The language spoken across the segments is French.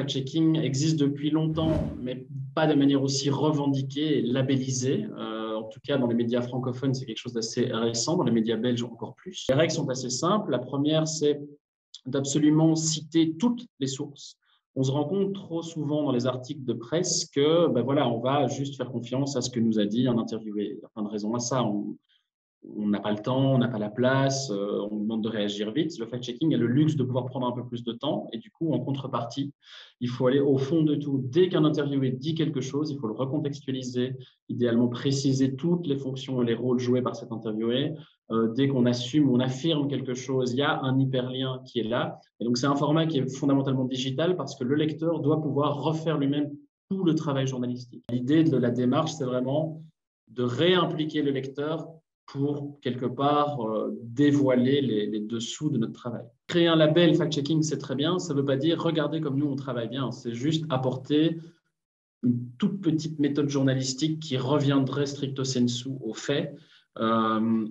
fact-checking existe depuis longtemps, mais pas de manière aussi revendiquée et labellisée. En tout cas, dans les médias francophones, c'est quelque chose d'assez récent. Dans les médias belges, encore plus. Les règles sont assez simples. La première, c'est d'absolument citer toutes les sources. On se rend compte trop souvent dans les articles de presse que, ben voilà, on va juste faire confiance à ce que nous a dit un interviewé. Il y a plein de raisons à ça. On n'a pas le temps, on n'a pas la place, on nous demande de réagir vite. Le fact-checking a le luxe de pouvoir prendre un peu plus de temps et du coup, en contrepartie, il faut aller au fond de tout. Dès qu'un interviewé dit quelque chose, il faut le recontextualiser, idéalement préciser toutes les fonctions et les rôles joués par cet interviewé. Dès qu'on assume, on affirme quelque chose, il y a un hyperlien qui est là. Et donc, c'est un format qui est fondamentalement digital parce que le lecteur doit pouvoir refaire lui-même tout le travail journalistique. L'idée de la démarche, c'est vraiment de réimpliquer le lecteur pour, quelque part, dévoiler les dessous de notre travail. Créer un label fact-checking, c'est très bien. Ça ne veut pas dire « regardez comme nous, on travaille bien ». C'est juste apporter une toute petite méthode journalistique qui reviendrait stricto sensu aux faits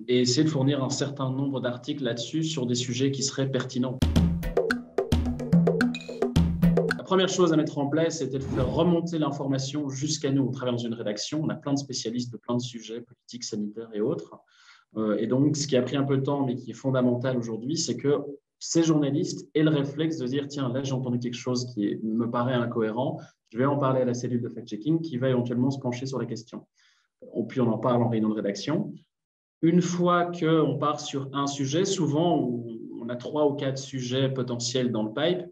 et essayer de fournir un certain nombre d'articles là-dessus sur des sujets qui seraient pertinents. La première chose à mettre en place, c'était de faire remonter l'information jusqu'à nous. On travaille dans une rédaction, on a plein de spécialistes de plein de sujets, politiques, sanitaires et autres. Et donc, ce qui a pris un peu de temps, mais qui est fondamental aujourd'hui, c'est que ces journalistes aient le réflexe de dire « Tiens, là, j'ai entendu quelque chose qui me paraît incohérent, je vais en parler à la cellule de fact-checking qui va éventuellement se pencher sur la question. » Puis, on en parle en réunion de rédaction. Une fois qu'on part sur un sujet, souvent, on a 3 ou 4 sujets potentiels dans le pipe.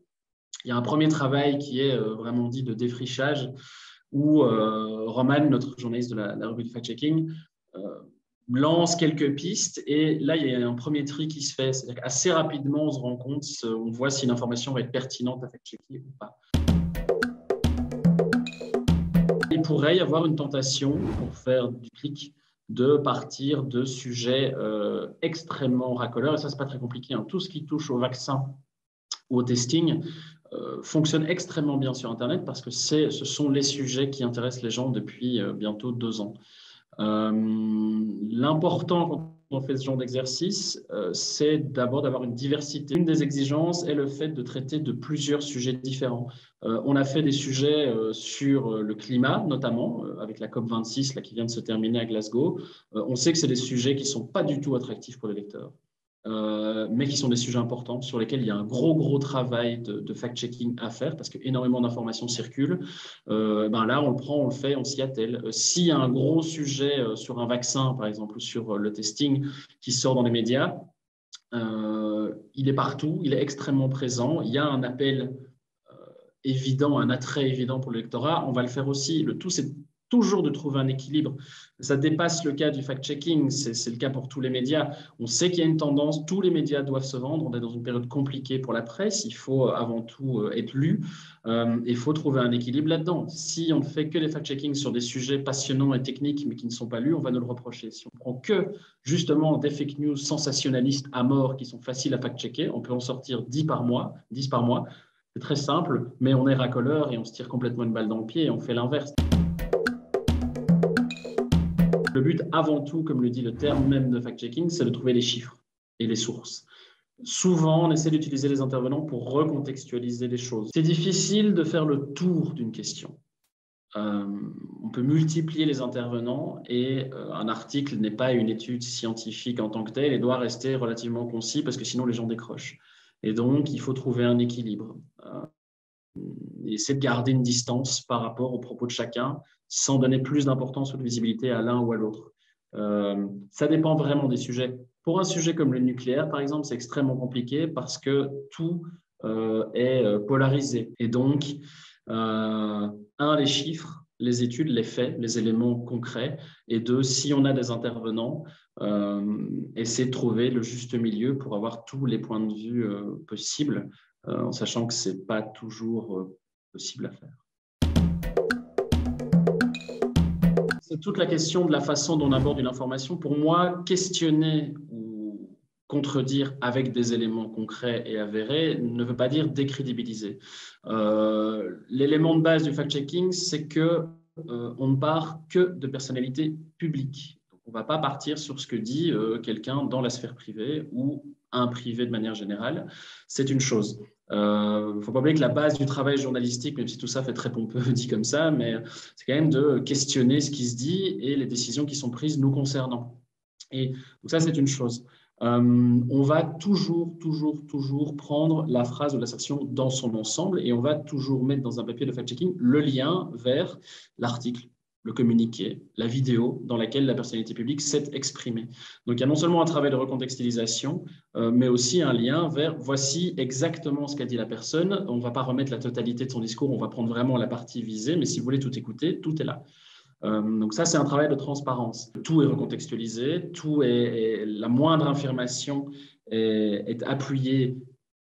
Il y a un premier travail qui est vraiment dit de défrichage où Roman, notre journaliste de la revue de fact-checking, lance quelques pistes et là, il y a un premier tri qui se fait. C'est-à-dire qu'assez rapidement, on se rend compte, on voit si une information va être pertinente à fact-checker ou pas. Il pourrait y avoir une tentation, pour faire du clic, de partir de sujets extrêmement racoleurs. Et ça, ce n'est pas très compliqué. Hein. Tout ce qui touche au vaccin ou au testing fonctionne extrêmement bien sur Internet parce que ce sont les sujets qui intéressent les gens depuis bientôt 2 ans. L'important quand on fait ce genre d'exercice, c'est d'abord d'avoir une diversité. Une des exigences est le fait de traiter de plusieurs sujets différents. On a fait des sujets sur le climat, notamment avec la COP26 là, qui vient de se terminer à Glasgow. On sait que c'est des sujets qui ne sont pas du tout attractifs pour les lecteurs. Mais qui sont des sujets importants sur lesquels il y a un gros travail de fact-checking à faire parce qu'énormément d'informations circulent. Là, on le prend, on le fait, on s'y attelle. S'il y a un gros sujet sur un vaccin, par exemple, ou sur le testing qui sort dans les médias, il est partout, il est extrêmement présent. Il y a un appel évident, un attrait évident pour le lectorat. On va le faire aussi. Le tout, c'est toujours de trouver un équilibre. Ça dépasse le cas du fact-checking, c'est le cas pour tous les médias. On sait qu'il y a une tendance, tous les médias doivent se vendre, on est dans une période compliquée pour la presse, il faut avant tout être lu, il faut trouver un équilibre là-dedans. Si on ne fait que des fact-checking sur des sujets passionnants et techniques mais qui ne sont pas lus, on va nous le reprocher. Si on prend que justement des fake news sensationnalistes à mort qui sont faciles à fact-checker, on peut en sortir 10 par mois. C'est très simple, mais on est racoleur et on se tire complètement une balle dans le pied et on fait l'inverse. Le but, avant tout, comme le dit le terme même de fact-checking, c'est de trouver les chiffres et les sources. Souvent, on essaie d'utiliser les intervenants pour recontextualiser les choses. C'est difficile de faire le tour d'une question. On peut multiplier les intervenants et un article n'est pas une étude scientifique en tant que telle et doit rester relativement concis parce que sinon les gens décrochent. Et donc, il faut trouver un équilibre. Essayer de garder une distance par rapport aux propos de chacun sans donner plus d'importance ou de visibilité à l'un ou à l'autre. Ça dépend vraiment des sujets. Pour un sujet comme le nucléaire, par exemple, c'est extrêmement compliqué parce que tout est polarisé. Et donc, les chiffres, les études, les faits, les éléments concrets. Et 2, si on a des intervenants, essayer de trouver le juste milieu pour avoir tous les points de vue possibles, en sachant que ce n'est pas toujours possible à faire. C'est toute la question de la façon dont on aborde une information. Pour moi, questionner ou contredire avec des éléments concrets et avérés ne veut pas dire décrédibiliser. L'élément de base du fact-checking, c'est qu'on ne part que de personnalités publiques. Donc, on ne va pas partir sur ce que dit quelqu'un dans la sphère privée ou un privé de manière générale. C'est une chose. Il ne faut pas oublier que la base du travail journalistique, même si tout ça fait très pompeux dit comme ça, mais c'est quand même de questionner ce qui se dit et les décisions qui sont prises nous concernant. Et donc ça, c'est une chose. On va toujours prendre la phrase ou l'assertion dans son ensemble et on va toujours mettre dans un papier de fact-checking le lien vers l'article, le communiqué, la vidéo dans laquelle la personnalité publique s'est exprimée. Donc, il y a non seulement un travail de recontextualisation, mais aussi un lien vers voici exactement ce qu'a dit la personne. On ne va pas remettre la totalité de son discours, on va prendre vraiment la partie visée, mais si vous voulez tout écouter, tout est là. Donc ça, c'est un travail de transparence. Tout est recontextualisé, la moindre information est appuyée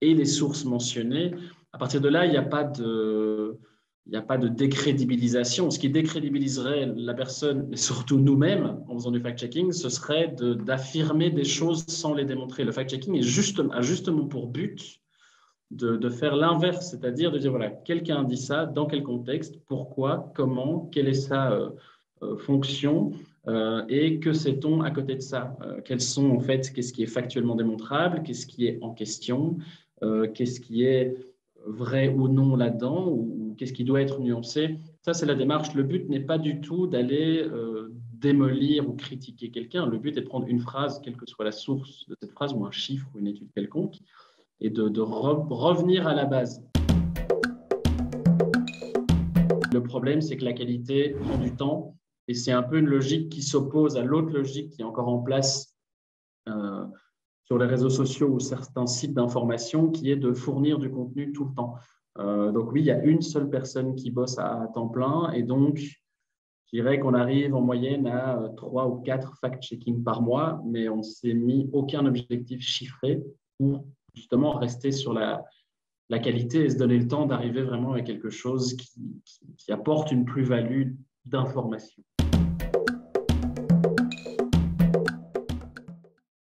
et les sources mentionnées. À partir de là, il n'y a pas de décrédibilisation. Ce qui décrédibiliserait la personne, et surtout nous-mêmes, en faisant du fact-checking, ce serait d'affirmer des choses sans les démontrer. Le fact-checking a justement pour but de faire l'inverse, c'est-à-dire de dire, voilà, quelqu'un dit ça, dans quel contexte, pourquoi, comment, quelle est sa fonction, et que sait-on à côté de ça? Quels sont, en fait, qu'est-ce qui est factuellement démontrable, qu'est-ce qui est en question, qu'est-ce qui est vrai ou non là-dedans, ou qu'est-ce qui doit être nuancé? Ça, c'est la démarche. Le but n'est pas du tout d'aller démolir ou critiquer quelqu'un. Le but est de prendre une phrase, quelle que soit la source de cette phrase, ou un chiffre ou une étude quelconque, et de revenir à la base. Le problème, c'est que la qualité prend du temps et c'est un peu une logique qui s'oppose à l'autre logique qui est encore en place sur les réseaux sociaux ou certains sites d'information, qui est de fournir du contenu tout le temps. Donc oui, il y a une seule personne qui bosse à temps plein et donc je dirais qu'on arrive en moyenne à 3 ou 4 fact-checking par mois, mais on ne s'est mis aucun objectif chiffré pour justement rester sur la qualité et se donner le temps d'arriver vraiment à quelque chose qui apporte une plus-value d'information.